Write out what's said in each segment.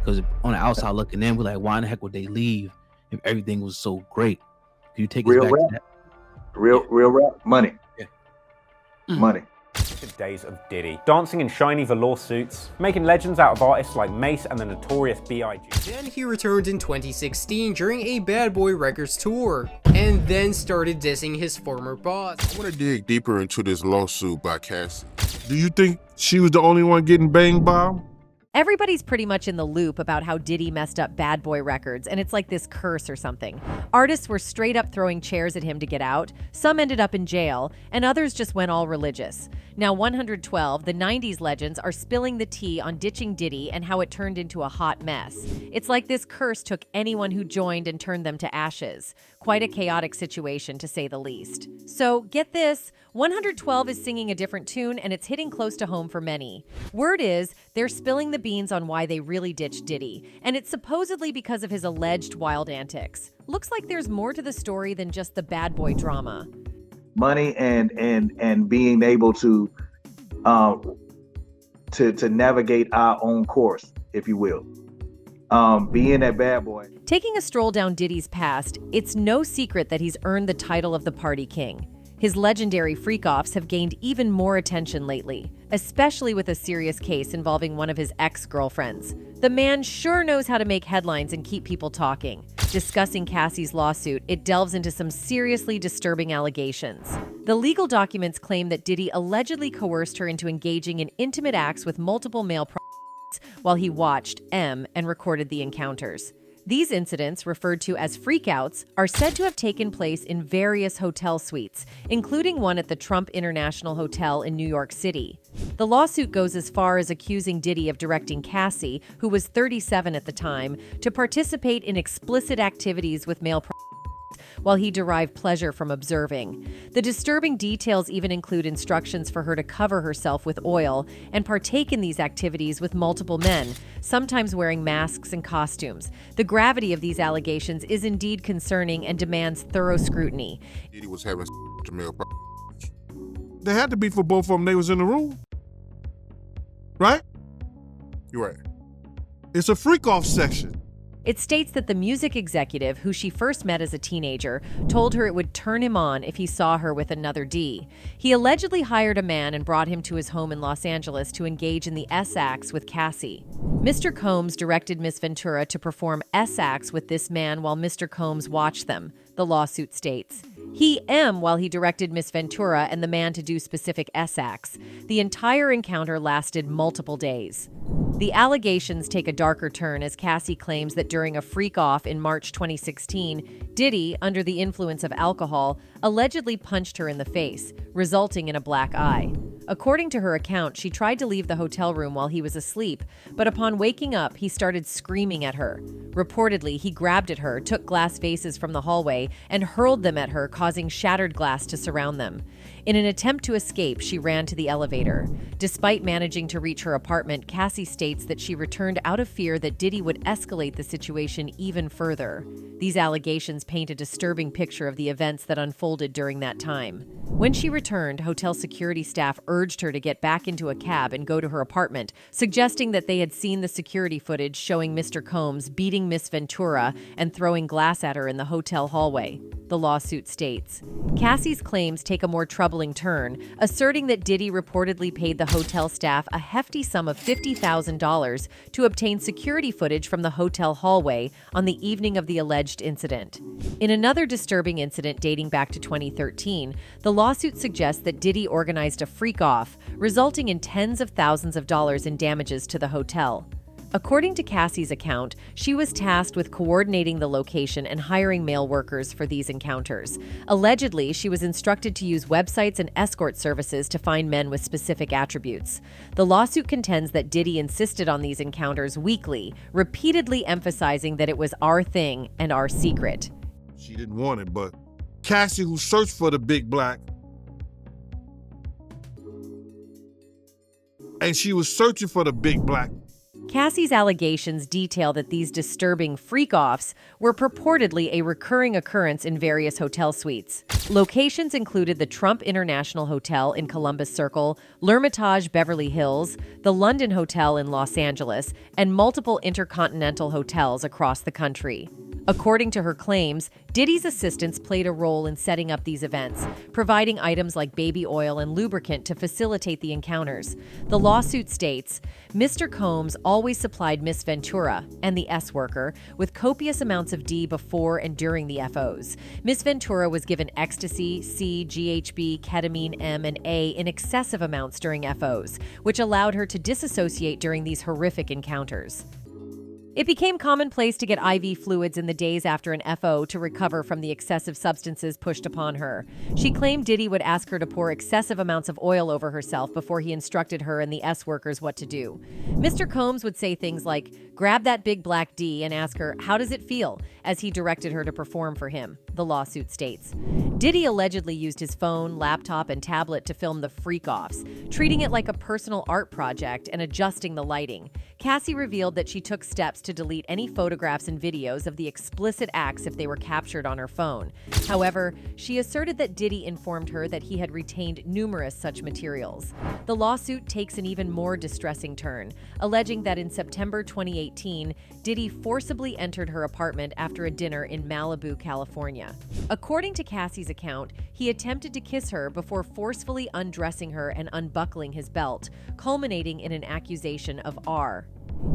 Because on the outside looking in, we're like, why in the heck would they leave if everything was so great? Can you take us Real back rap. to that? Real rap. Money. Yeah. Money. Days of Diddy, dancing in shiny velour suits, making legends out of artists like Mace and the notorious B.I.G. Then he returned in 2016 during a Bad Boy Records tour, and then started dissing his former boss. I want to dig deeper into this lawsuit by Cassie. Do you think she was the only one getting banged by him? Everybody's pretty much in the loop about how Diddy messed up Bad Boy Records, and it's like this curse or something. Artists were straight up throwing chairs at him to get out, some ended up in jail, and others just went all religious. Now 112, the 90s legends, are spilling the tea on ditching Diddy and how it turned into a hot mess. It's like this curse took anyone who joined and turned them to ashes. Quite a chaotic situation, to say the least. So, get this, 112 is singing a different tune, and it's hitting close to home for many. Word is, they're spilling the beans on why they really ditched Diddy, and it's supposedly because of his alleged wild antics. Looks like there's more to the story than just the bad boy drama. Money and being able to navigate our own course, if you will. Being that bad boy. Taking a stroll down Diddy's past, it's no secret that he's earned the title of the party king. His legendary freak-offs have gained even more attention lately, especially with a serious case involving one of his ex-girlfriends. The man sure knows how to make headlines and keep people talking. Discussing Cassie's lawsuit, it delves into some seriously disturbing allegations. The legal documents claim that Diddy allegedly coerced her into engaging in intimate acts with multiple male prostitutes while he watched M and recorded the encounters. These incidents, referred to as freakouts, are said to have taken place in various hotel suites, including one at the Trump International Hotel in New York City. The lawsuit goes as far as accusing Diddy of directing Cassie, who was 37 at the time, to participate in explicit activities with male prostitutes while he derived pleasure from observing. The disturbing details even include instructions for her to cover herself with oil and partake in these activities with multiple men, sometimes wearing masks and costumes. The gravity of these allegations is indeed concerning and demands thorough scrutiny. Diddy was having to male. They had to be for both of them. They was in the room, right? You're right. It's a freak-off section. It states that the music executive, who she first met as a teenager, told her it would turn him on if he saw her with another D. He allegedly hired a man and brought him to his home in Los Angeles to engage in the S-acts with Cassie. Mr. Combs directed Miss Ventura to perform S-acts with this man while Mr. Combs watched them, the lawsuit states. He M while he directed Miss Ventura and the man to do specific S-acts. The entire encounter lasted multiple days. The allegations take a darker turn as Cassie claims that during a freak-off in March 2016, Diddy, under the influence of alcohol, allegedly punched her in the face, resulting in a black eye. According to her account, she tried to leave the hotel room while he was asleep, but upon waking up, he started screaming at her. Reportedly, he grabbed at her, took glass vases from the hallway, and hurled them at her, causing shattered glass to surround them. In an attempt to escape, she ran to the elevator. Despite managing to reach her apartment, Cassie states that she returned out of fear that Diddy would escalate the situation even further. These allegations paint a disturbing picture of the events that unfolded during that time. When she returned, hotel security staff urged her to get back into a cab and go to her apartment, suggesting that they had seen the security footage showing Mr. Combs beating Miss Ventura and throwing glass at her in the hotel hallway, the lawsuit states. Cassie's claims take a more troubling turn, asserting that Diddy reportedly paid the hotel staff a hefty sum of $50,000 to obtain security footage from the hotel hallway on the evening of the alleged incident. In another disturbing incident dating back to 2013, the lawsuit suggests that Diddy organized a freak-off, resulting in tens of thousands of dollars in damages to the hotel. According to Cassie's account, she was tasked with coordinating the location and hiring male workers for these encounters. Allegedly, she was instructed to use websites and escort services to find men with specific attributes. The lawsuit contends that Diddy insisted on these encounters weekly, repeatedly emphasizing that it was our thing and our secret. She didn't want it, but Cassie, who searched for the big black, and she was searching for the big black. Cassie's allegations detail that these disturbing freak-offs were purportedly a recurring occurrence in various hotel suites. Locations included the Trump International Hotel in Columbus Circle, L'Hermitage Beverly Hills, the London Hotel in Los Angeles, and multiple intercontinental hotels across the country. According to her claims, Diddy's assistants played a role in setting up these events, providing items like baby oil and lubricant to facilitate the encounters. The lawsuit states, Mr. Combs always supplied Miss Ventura and the S-worker with copious amounts of D before and during the FOs. Miss Ventura was given ecstasy, C, GHB, ketamine, M, and A in excessive amounts during FOs, which allowed her to disassociate during these horrific encounters. It became commonplace to get IV fluids in the days after an FO to recover from the excessive substances pushed upon her. She claimed Diddy would ask her to pour excessive amounts of oil over herself before he instructed her and the S-workers what to do. Mr. Combs would say things like, grab that big black D and ask her, how does it feel, as he directed her to perform for him, the lawsuit states. Diddy allegedly used his phone, laptop, and tablet to film the freak-offs, treating it like a personal art project and adjusting the lighting. Cassie revealed that she took steps to delete any photographs and videos of the explicit acts if they were captured on her phone. However, she asserted that Diddy informed her that he had retained numerous such materials. The lawsuit takes an even more distressing turn, alleging that in September 2018, Diddy forcibly entered her apartment after a dinner in Malibu, California. According to Cassie's account, he attempted to kiss her before forcefully undressing her and unbuckling his belt, culminating in an accusation of R.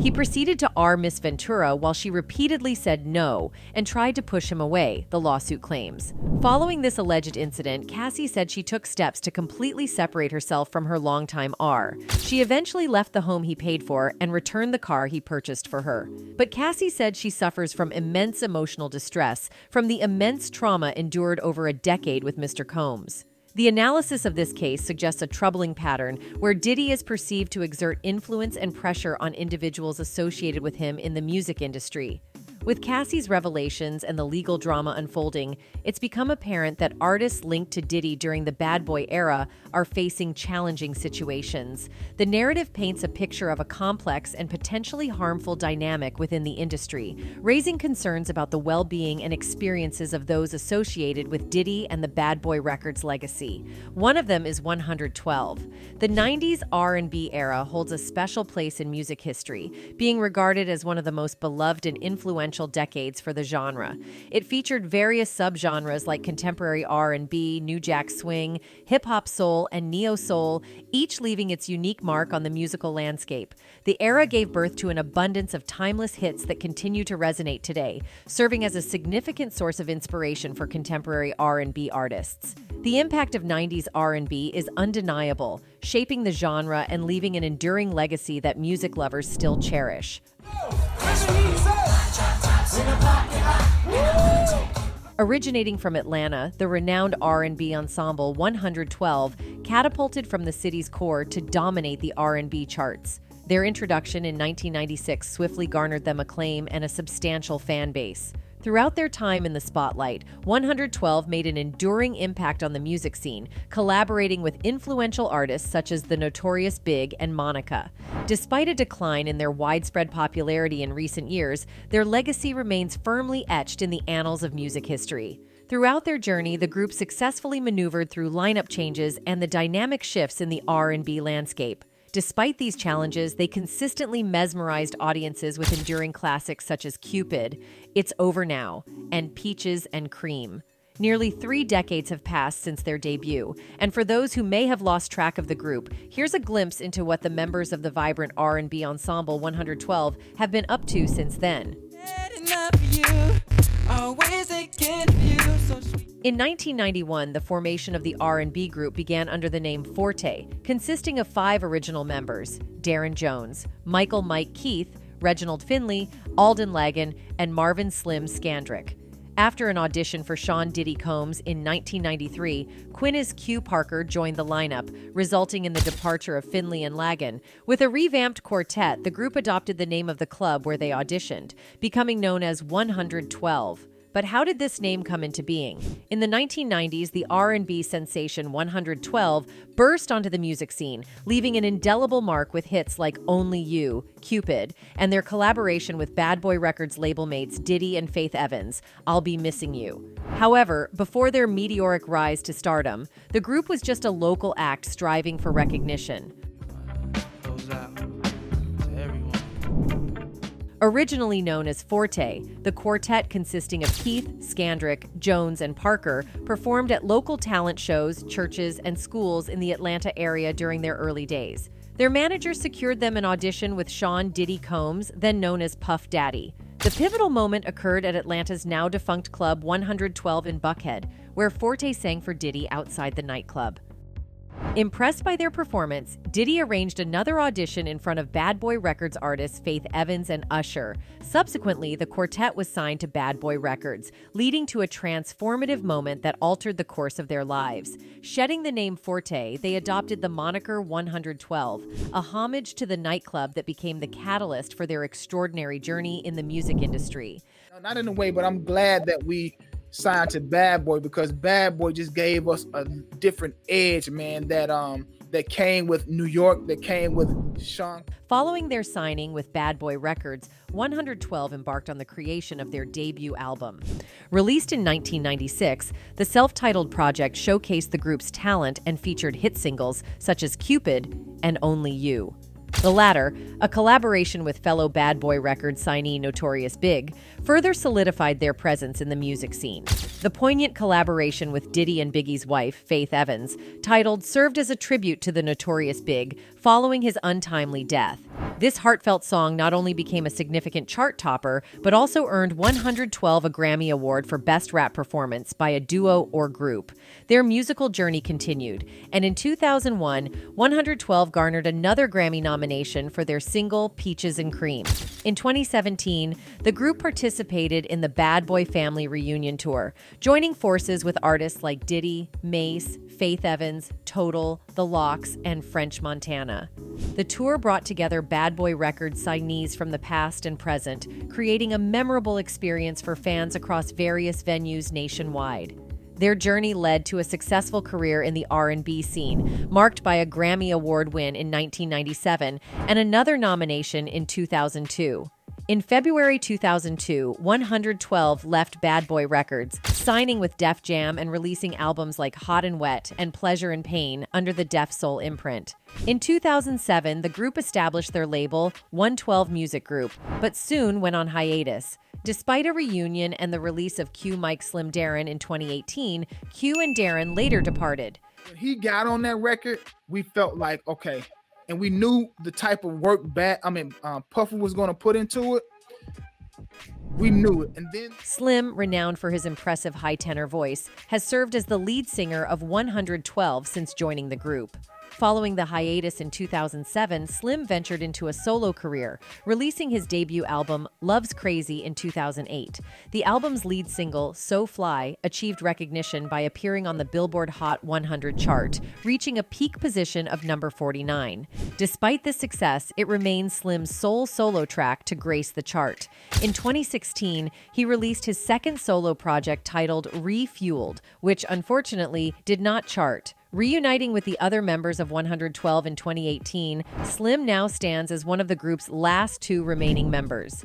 He proceeded to R Miss Ventura while she repeatedly said no and tried to push him away, the lawsuit claims. Following this alleged incident, Cassie said she took steps to completely separate herself from her longtime R. She eventually left the home he paid for and returned the car he purchased for her. But Cassie said she suffers from immense emotional distress from the immense trauma endured over a decade with Mr. Combs. The analysis of this case suggests a troubling pattern where Diddy is perceived to exert influence and pressure on individuals associated with him in the music industry. With Cassie's revelations and the legal drama unfolding, it's become apparent that artists linked to Diddy during the bad boy era are facing challenging situations. The narrative paints a picture of a complex and potentially harmful dynamic within the industry, raising concerns about the well-being and experiences of those associated with Diddy and the Bad Boy Records legacy. One of them is 112. The 90s R&B era holds a special place in music history, being regarded as one of the most beloved and influential decades for the genre. It featured various subgenres like contemporary R&B, New Jack Swing, hip-hop soul, and neo-soul, each leaving its unique mark on the musical landscape. The era gave birth to an abundance of timeless hits that continue to resonate today, serving as a significant source of inspiration for contemporary R&B artists. The impact of 90s R&B is undeniable, shaping the genre and leaving an enduring legacy that music lovers still cherish. Originating from Atlanta, the renowned R&B ensemble 112 catapulted from the city's core to dominate the R&B charts. Their introduction in 1996 swiftly garnered them acclaim and a substantial fan base. Throughout their time in the spotlight, 112 made an enduring impact on the music scene, collaborating with influential artists such as the Notorious Big and Monica. Despite a decline in their widespread popularity in recent years, their legacy remains firmly etched in the annals of music history. Throughout their journey, the group successfully maneuvered through lineup changes and the dynamic shifts in the R&B landscape. Despite these challenges, they consistently mesmerized audiences with enduring classics such as Cupid, It's Over Now, and Peaches and Cream. Nearly 3 decades have passed since their debut, and for those who may have lost track of the group, here's a glimpse into what the members of the vibrant R&B ensemble 112 have been up to since then. In 1991, the formation of the R&B group began under the name Forte, consisting of 5 original members: Darren Jones, Michael Mike Keith, Reginald Finley, Alden Lagan, and Marvin Slim Scandrick. After an audition for Sean Diddy Combs in 1993, Quinnis Q. Parker joined the lineup, resulting in the departure of Finley and Lagan. With a revamped quartet, the group adopted the name of the club where they auditioned, becoming known as 112. But how did this name come into being? In the 1990s, the R&B sensation 112 burst onto the music scene, leaving an indelible mark with hits like Only You, Cupid, and their collaboration with Bad Boy Records label mates Diddy and Faith Evans, I'll Be Missing You. However, before their meteoric rise to stardom, the group was just a local act striving for recognition. Goes out to everyone. Originally known as Forte, the quartet consisting of Keith, Scandrick, Jones, and Parker performed at local talent shows, churches, and schools in the Atlanta area during their early days. Their manager secured them an audition with Sean Diddy Combs, then known as Puff Daddy. The pivotal moment occurred at Atlanta's now-defunct Club 112 in Buckhead, where Forte sang for Diddy outside the nightclub. Impressed by their performance, Diddy arranged another audition in front of Bad Boy Records artists Faith Evans and Usher. Subsequently, the quartet was signed to Bad Boy Records, leading to a transformative moment that altered the course of their lives. Shedding the name Forte, they adopted the moniker 112, a homage to the nightclub that became the catalyst for their extraordinary journey in the music industry. Not in a way, but I'm glad that we signed to Bad Boy, because Bad Boy just gave us a different edge, man, that came with New York, that came with Sean. Following their signing with Bad Boy Records, 112 embarked on the creation of their debut album. Released in 1996, the self-titled project showcased the group's talent and featured hit singles such as Cupid and Only You. The latter, a collaboration with fellow Bad Boy Records signee Notorious Big, further solidified their presence in the music scene. The poignant collaboration with Diddy and Biggie's wife, Faith Evans, titled, served as a tribute to the Notorious Big following his untimely death. This heartfelt song not only became a significant chart topper, but also earned 112 a Grammy Award for Best Rap Performance by a duo or group. Their musical journey continued, and in 2001, 112 garnered another Grammy nomination for their single Peaches and Cream. In 2017, the group participated in the Bad Boy Family Reunion Tour, joining forces with artists like Diddy, Mace, Faith Evans, Total, The Lox, and French Montana. The tour brought together Bad Boy Records signees from the past and present, creating a memorable experience for fans across various venues nationwide. Their journey led to a successful career in the R&B scene, marked by a Grammy Award win in 1997 and another nomination in 2002. In February 2002, 112 left Bad Boy Records, signing with Def Jam and releasing albums like Hot and Wet and Pleasure and Pain under the Def Soul imprint. In 2007, the group established their label, 112 Music Group, but soon went on hiatus. Despite a reunion and the release of Q Mike Slim Darren in 2018, Q and Darren later departed. When he got on that record, we felt like, okay, and we knew the type of work Puffer was going to put into it. We knew it. And then Slim, renowned for his impressive high tenor voice, has served as the lead singer of 112 since joining the group. Following the hiatus in 2007, Slim ventured into a solo career, releasing his debut album, Love's Crazy, in 2008. The album's lead single, So Fly, achieved recognition by appearing on the Billboard Hot 100 chart, reaching a peak position of number 49. Despite this success, it remains Slim's sole solo track to grace the chart. In 2016, he released his second solo project titled Refueled, which unfortunately did not chart. Reuniting with the other members of 112 in 2018, Slim now stands as one of the group's last two remaining members.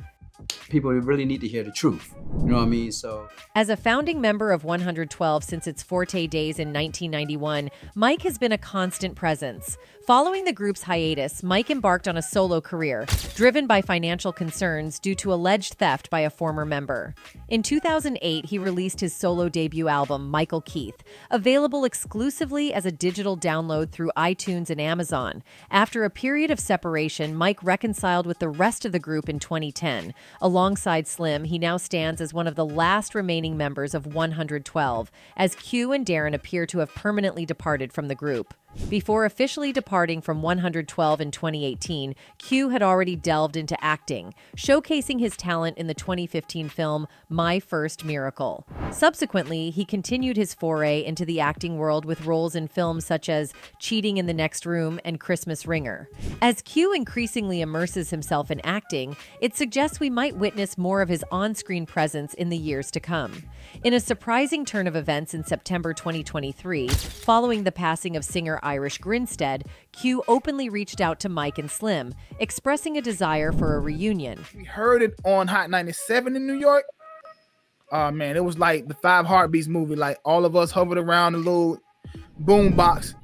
People really need to hear the truth. You know what I mean? So, as a founding member of 112 since its Forte days in 1991, Mike has been a constant presence. Following the group's hiatus, Mike embarked on a solo career, driven by financial concerns due to alleged theft by a former member. In 2008, he released his solo debut album, Michael Keith, available exclusively as a digital download through iTunes and Amazon. After a period of separation, Mike reconciled with the rest of the group in 2010. Alongside Slim, he now stands as one of the last remaining members of 112, as Q and Darren appear to have permanently departed from the group. Before officially departing from 112 in 2018, Q had already delved into acting, showcasing his talent in the 2015 film My First Miracle. Subsequently, he continued his foray into the acting world with roles in films such as Cheating in the Next Room and Christmas Ringer. As Q increasingly immerses himself in acting, it suggests we might witness more of his on-screen presence in the years to come. In a surprising turn of events in September 2023, following the passing of singer Irish Grinstead, Q openly reached out to Mike and Slim, expressing a desire for a reunion. We heard it on Hot 97 in New York. Oh man, it was like the 5 Heartbeats movie. Like all of us hovered around the little boom box.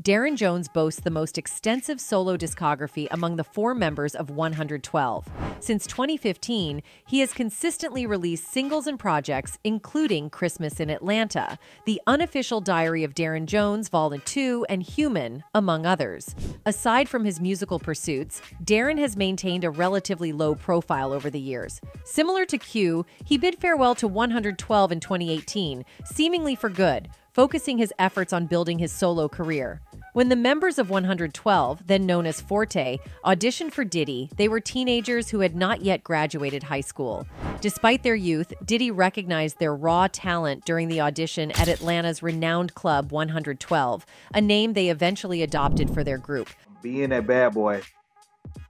Darren Jones boasts the most extensive solo discography among the 4 members of 112. Since 2015, he has consistently released singles and projects, including Christmas in Atlanta, The Unofficial Diary of Darren Jones, Vol. 2, and Human, among others. Aside from his musical pursuits, Darren has maintained a relatively low profile over the years. Similar to Q, he bid farewell to 112 in 2018, seemingly for good, focusing his efforts on building his solo career. When the members of 112, then known as Forte, auditioned for Diddy, they were teenagers who had not yet graduated high school. Despite their youth, Diddy recognized their raw talent during the audition at Atlanta's renowned club 112, a name they eventually adopted for their group. Being that bad boy,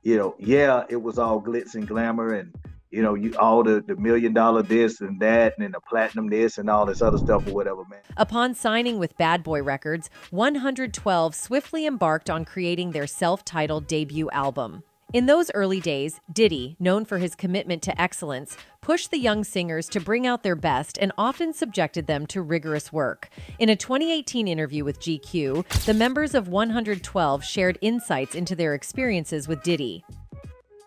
yeah, it was all glitz and glamour and you all the $1 million this and that and then the platinum this and all this other stuff or whatever, man. Upon signing with Bad Boy Records, 112 swiftly embarked on creating their self-titled debut album. In those early days, Diddy, known for his commitment to excellence, pushed the young singers to bring out their best and often subjected them to rigorous work. In a 2018 interview with GQ, the members of 112 shared insights into their experiences with Diddy.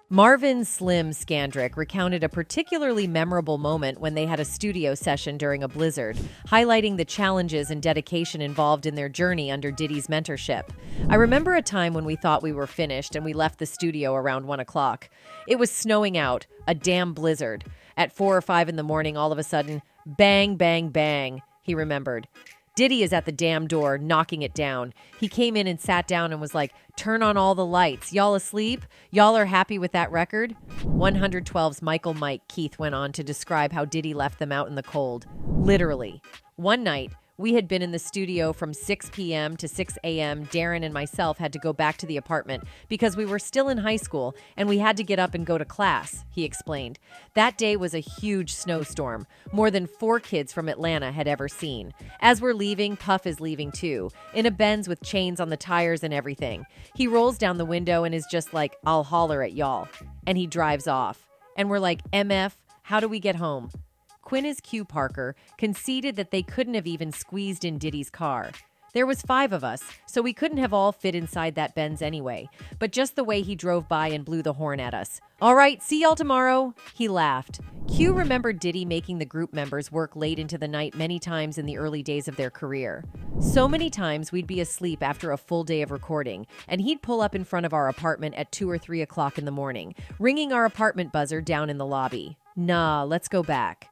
Marvin Slim Skandrick recounted a particularly memorable moment when they had a studio session during a blizzard, highlighting the challenges and dedication involved in their journey under Diddy's mentorship. I remember a time when we thought we were finished and we left the studio around 1 o'clock. It was snowing out, a damn blizzard. At 4 or 5 in the morning, all of a sudden, bang, bang, bang, he remembered. Diddy is at the damn door, knocking it down. He came in and sat down and was like, "Turn on all the lights. Y'all asleep? Y'all are happy with that record?" 112's Michael Mike Keith went on to describe how Diddy left them out in the cold. Literally. One night, we had been in the studio from 6 p.m. to 6 a.m. Darren and myself had to go back to the apartment because we were still in high school and we had to get up and go to class, he explained. That day was a huge snowstorm, more than 4 kids from Atlanta had ever seen. As we're leaving, Puff is leaving too, in a Benz with chains on the tires and everything. He rolls down the window and is just like, "I'll holler at y'all." And he drives off. And we're like, "MF, how do we get home?" Quinn Q. Parker conceded that they couldn't have even squeezed in Diddy's car. There was 5 of us, so we couldn't have all fit inside that Benz anyway, but just the way he drove by and blew the horn at us. "All right, see y'all tomorrow," he laughed. Q remembered Diddy making the group members work late into the night many times in the early days of their career. So many times we'd be asleep after a full day of recording, and he'd pull up in front of our apartment at 2 or 3 o'clock in the morning, ringing our apartment buzzer down in the lobby. "Nah, let's go back."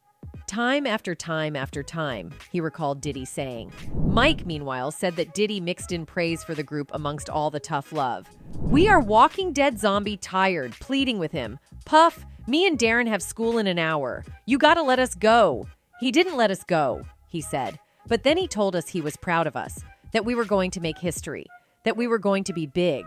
Time after time after time, he recalled Diddy saying. Mike, meanwhile, said that Diddy mixed in praise for the group amongst all the tough love. "We are Walking Dead zombie tired, pleading with him. Puff, me and Darren have school in an hour. You gotta let us go." He didn't let us go, he said, but then he told us he was proud of us, that we were going to make history, that we were going to be big.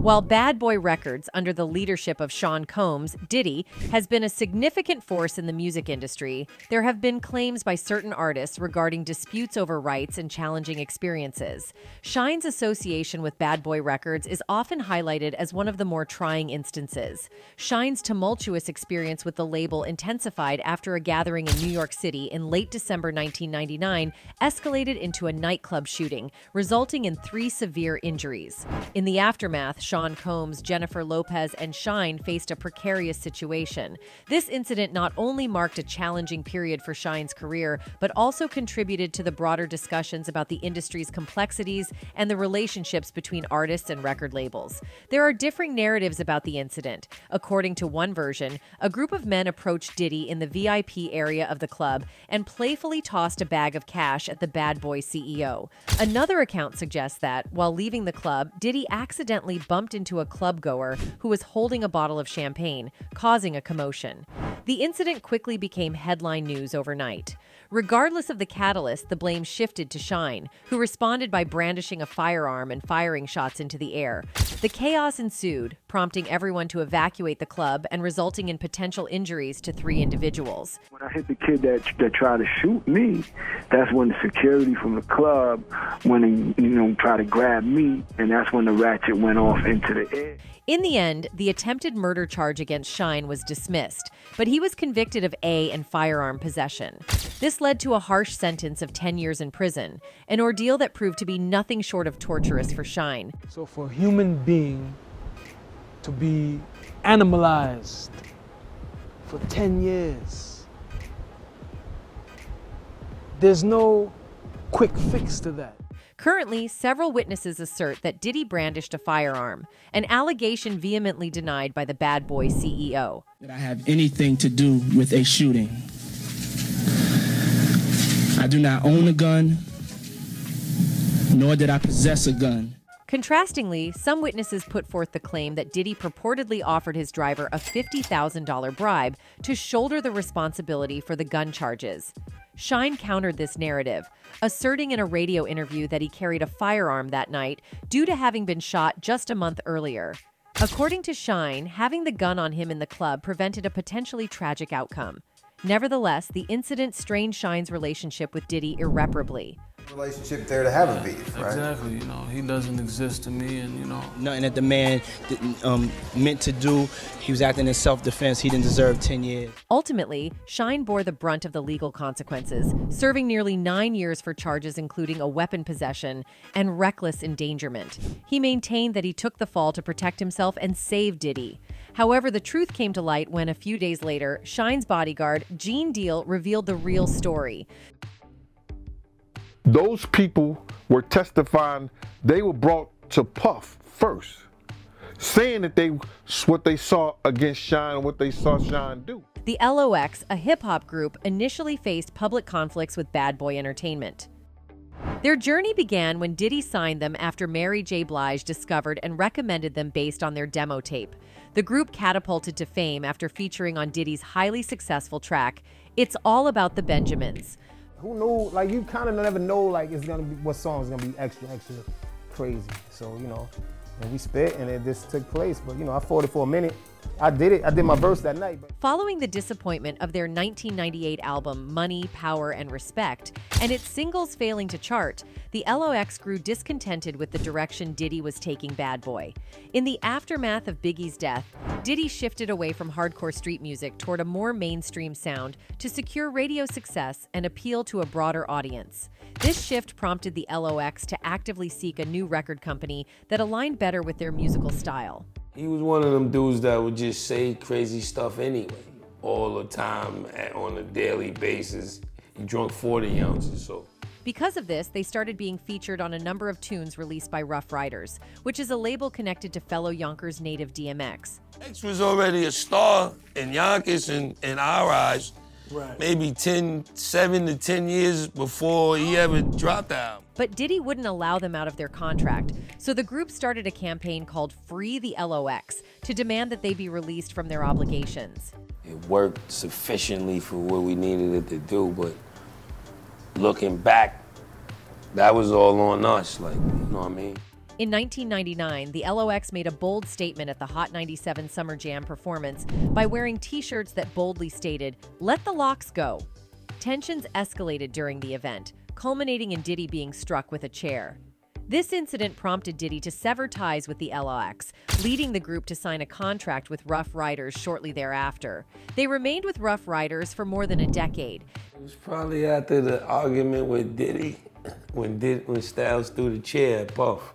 While Bad Boy Records, under the leadership of Sean Combs, Diddy, has been a significant force in the music industry, there have been claims by certain artists regarding disputes over rights and challenging experiences. Shine's association with Bad Boy Records is often highlighted as one of the more trying instances. Shine's tumultuous experience with the label intensified after a gathering in New York City in late December 1999 escalated into a nightclub shooting, resulting in 3 severe injuries. In the aftermath, Sean Combs, Jennifer Lopez, and Shine faced a precarious situation. This incident not only marked a challenging period for Shine's career, but also contributed to the broader discussions about the industry's complexities and the relationships between artists and record labels. There are differing narratives about the incident. According to one version, a group of men approached Diddy in the VIP area of the club and playfully tossed a bag of cash at the Bad Boy CEO. Another account suggests that, while leaving the club, Diddy accidentally bumped into a club-goer who was holding a bottle of champagne, causing a commotion. The incident quickly became headline news overnight. Regardless of the catalyst, the blame shifted to Shine, who responded by brandishing a firearm and firing shots into the air. The chaos ensued, prompting everyone to evacuate the club and resulting in potential injuries to 3 individuals. When I hit the kid that tried to shoot me, that's when the security from the club went and, tried to grab me, and that's when the ratchet went off into the air. In the end, the attempted murder charge against Shine was dismissed, but he was convicted of A and firearm possession. This led to a harsh sentence of 10 years in prison, an ordeal that proved to be nothing short of torturous for Shine. So for a human being to be animalized for 10 years, there's no quick fix to that. Currently, several witnesses assert that Diddy brandished a firearm, an allegation vehemently denied by the Bad Boy CEO. That I have anything to do with a shooting. I do not own a gun, nor did I possess a gun. Contrastingly, some witnesses put forth the claim that Diddy purportedly offered his driver a $50,000 bribe to shoulder the responsibility for the gun charges. Shine countered this narrative, asserting in a radio interview that he carried a firearm that night due to having been shot just a month earlier. According to Shine, having the gun on him in the club prevented a potentially tragic outcome. Nevertheless, the incident strained Shine's relationship with Diddy irreparably. Relationship there to have a beef, right? Exactly, he doesn't exist to me, and nothing that the man meant to do. He was acting in self-defense. He didn't deserve 10 years. Ultimately, Shine bore the brunt of the legal consequences, serving nearly 9 years for charges including a weapon possession and reckless endangerment. He maintained that he took the fall to protect himself and save Diddy. However, the truth came to light when, a few days later, Shine's bodyguard, Gene Deal, revealed the real story. Those people were testifying, they were brought to Puff first, saying that what they saw against Shine and what they saw Shine do. The LOX, a hip-hop group, initially faced public conflicts with Bad Boy Entertainment. Their journey began when Diddy signed them after Mary J. Blige discovered and recommended them based on their demo tape. The group catapulted to fame after featuring on Diddy's highly successful track, It's All About the Benjamins. Who knew, you kind of never know, it's gonna be, what song's gonna be extra crazy. So, and we spit and it just took place. But, I fought it for a minute. I did it. I did my verse that night. Following the disappointment of their 1998 album Money, Power, and Respect, and its singles failing to chart, the LOX grew discontented with the direction Diddy was taking Bad Boy. In the aftermath of Biggie's death, Diddy shifted away from hardcore street music toward a more mainstream sound to secure radio success and appeal to a broader audience. This shift prompted the LOX to actively seek a new record company that aligned better with their musical style. He was one of them dudes that would just say crazy stuff anyway, all the time, on a daily basis. He drunk 40 ounces, so. Because of this, they started being featured on a number of tunes released by Rough Riders, which is a label connected to fellow Yonkers native DMX. X was already a star in Yonkers in our eyes, right. Maybe 7 to 10 years before he ever dropped out. But Diddy wouldn't allow them out of their contract, so the group started a campaign called Free the LOX to demand that they be released from their obligations. It worked sufficiently for what we needed it to do, but looking back, that was all on us, you know what I mean? In 1999, the LOX made a bold statement at the Hot 97 Summer Jam performance by wearing t-shirts that boldly stated, "Let the locks go." Tensions escalated during the event, culminating in Diddy being struck with a chair. This incident prompted Diddy to sever ties with the LOX, leading the group to sign a contract with Rough Riders shortly thereafter. They remained with Rough Riders for more than a decade. It was probably after the argument with Diddy, when Styles threw the chair at Puff.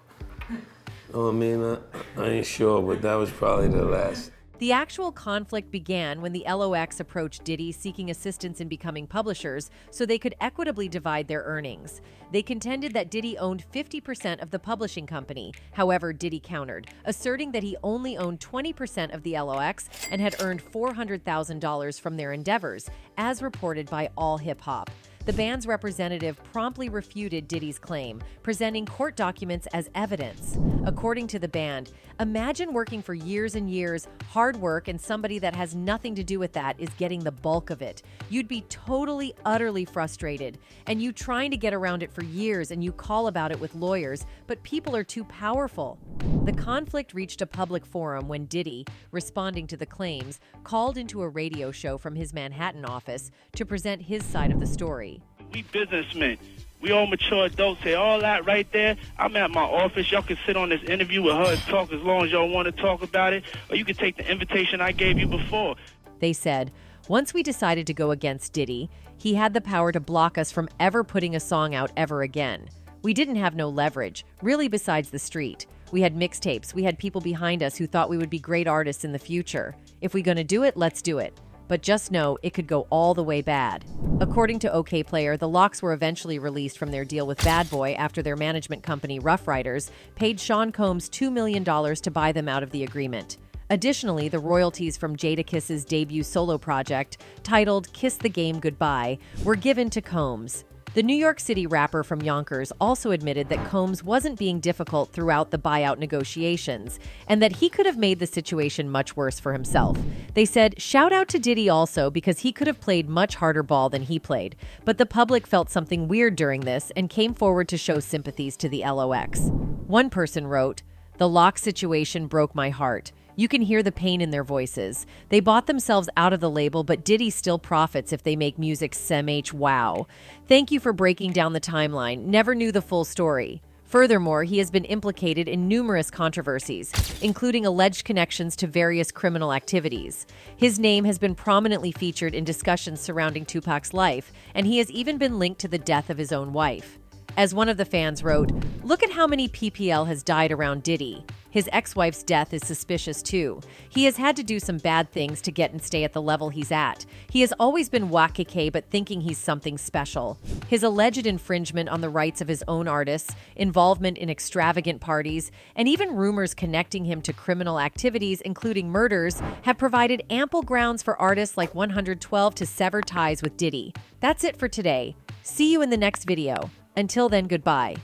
Oh, I mean, I ain't sure, but that was probably the last. The actual conflict began when the LOX approached Diddy seeking assistance in becoming publishers so they could equitably divide their earnings. They contended that Diddy owned 50% of the publishing company. However, Diddy countered, asserting that he only owned 20% of the LOX and had earned $400,000 from their endeavors, as reported by All Hip Hop. The band's representative promptly refuted Diddy's claim, presenting court documents as evidence. According to the band, imagine working for years and years, hard work, and somebody that has nothing to do with that is getting the bulk of it. You'd be totally, utterly frustrated, and you trying to get around it for years, and you call about it with lawyers, but people are too powerful. The conflict reached a public forum when Diddy, responding to the claims, called into a radio show from his Manhattan office to present his side of the story. We businessmen. We all mature adults. Say all that right there. I'm at my office. Y'all can sit on this interview with her and talk as long as y'all want to talk about it, or you can take the invitation I gave you before. They said, once we decided to go against Diddy, he had the power to block us from ever putting a song out ever again. We didn't have no leverage, really, besides the street. We had mixtapes. We had people behind us who thought we would be great artists in the future. If we're gonna do it, let's do it. But just know it could go all the way bad. According to OK Player, the Lox were eventually released from their deal with Bad Boy after their management company, Rough Riders, paid Sean Combs $2 million to buy them out of the agreement. Additionally, the royalties from Jadakiss's debut solo project, titled Kiss the Game Goodbye, were given to Combs. The New York City rapper from Yonkers also admitted that Combs wasn't being difficult throughout the buyout negotiations, and that he could have made the situation much worse for himself. They said, shout out to Diddy also because he could have played much harder ball than he played, but the public felt something weird during this and came forward to show sympathies to the LOX. One person wrote, "The Lox situation broke my heart. You can hear the pain in their voices. They bought themselves out of the label, but Diddy still profits if they make music SMH wow. Thank you for breaking down the timeline. Never knew the full story." Furthermore, he has been implicated in numerous controversies, including alleged connections to various criminal activities. His name has been prominently featured in discussions surrounding Tupac's life, and he has even been linked to the death of his own wife. As one of the fans wrote, "Look at how many PPL has died around Diddy. His ex-wife's death is suspicious too. He has had to do some bad things to get and stay at the level he's at. He has always been wackeke but thinking he's something special. His alleged infringement on the rights of his own artists, involvement in extravagant parties, and even rumors connecting him to criminal activities, including murders, have provided ample grounds for artists like 112 to sever ties with Diddy." That's it for today. See you in the next video. Until then, goodbye.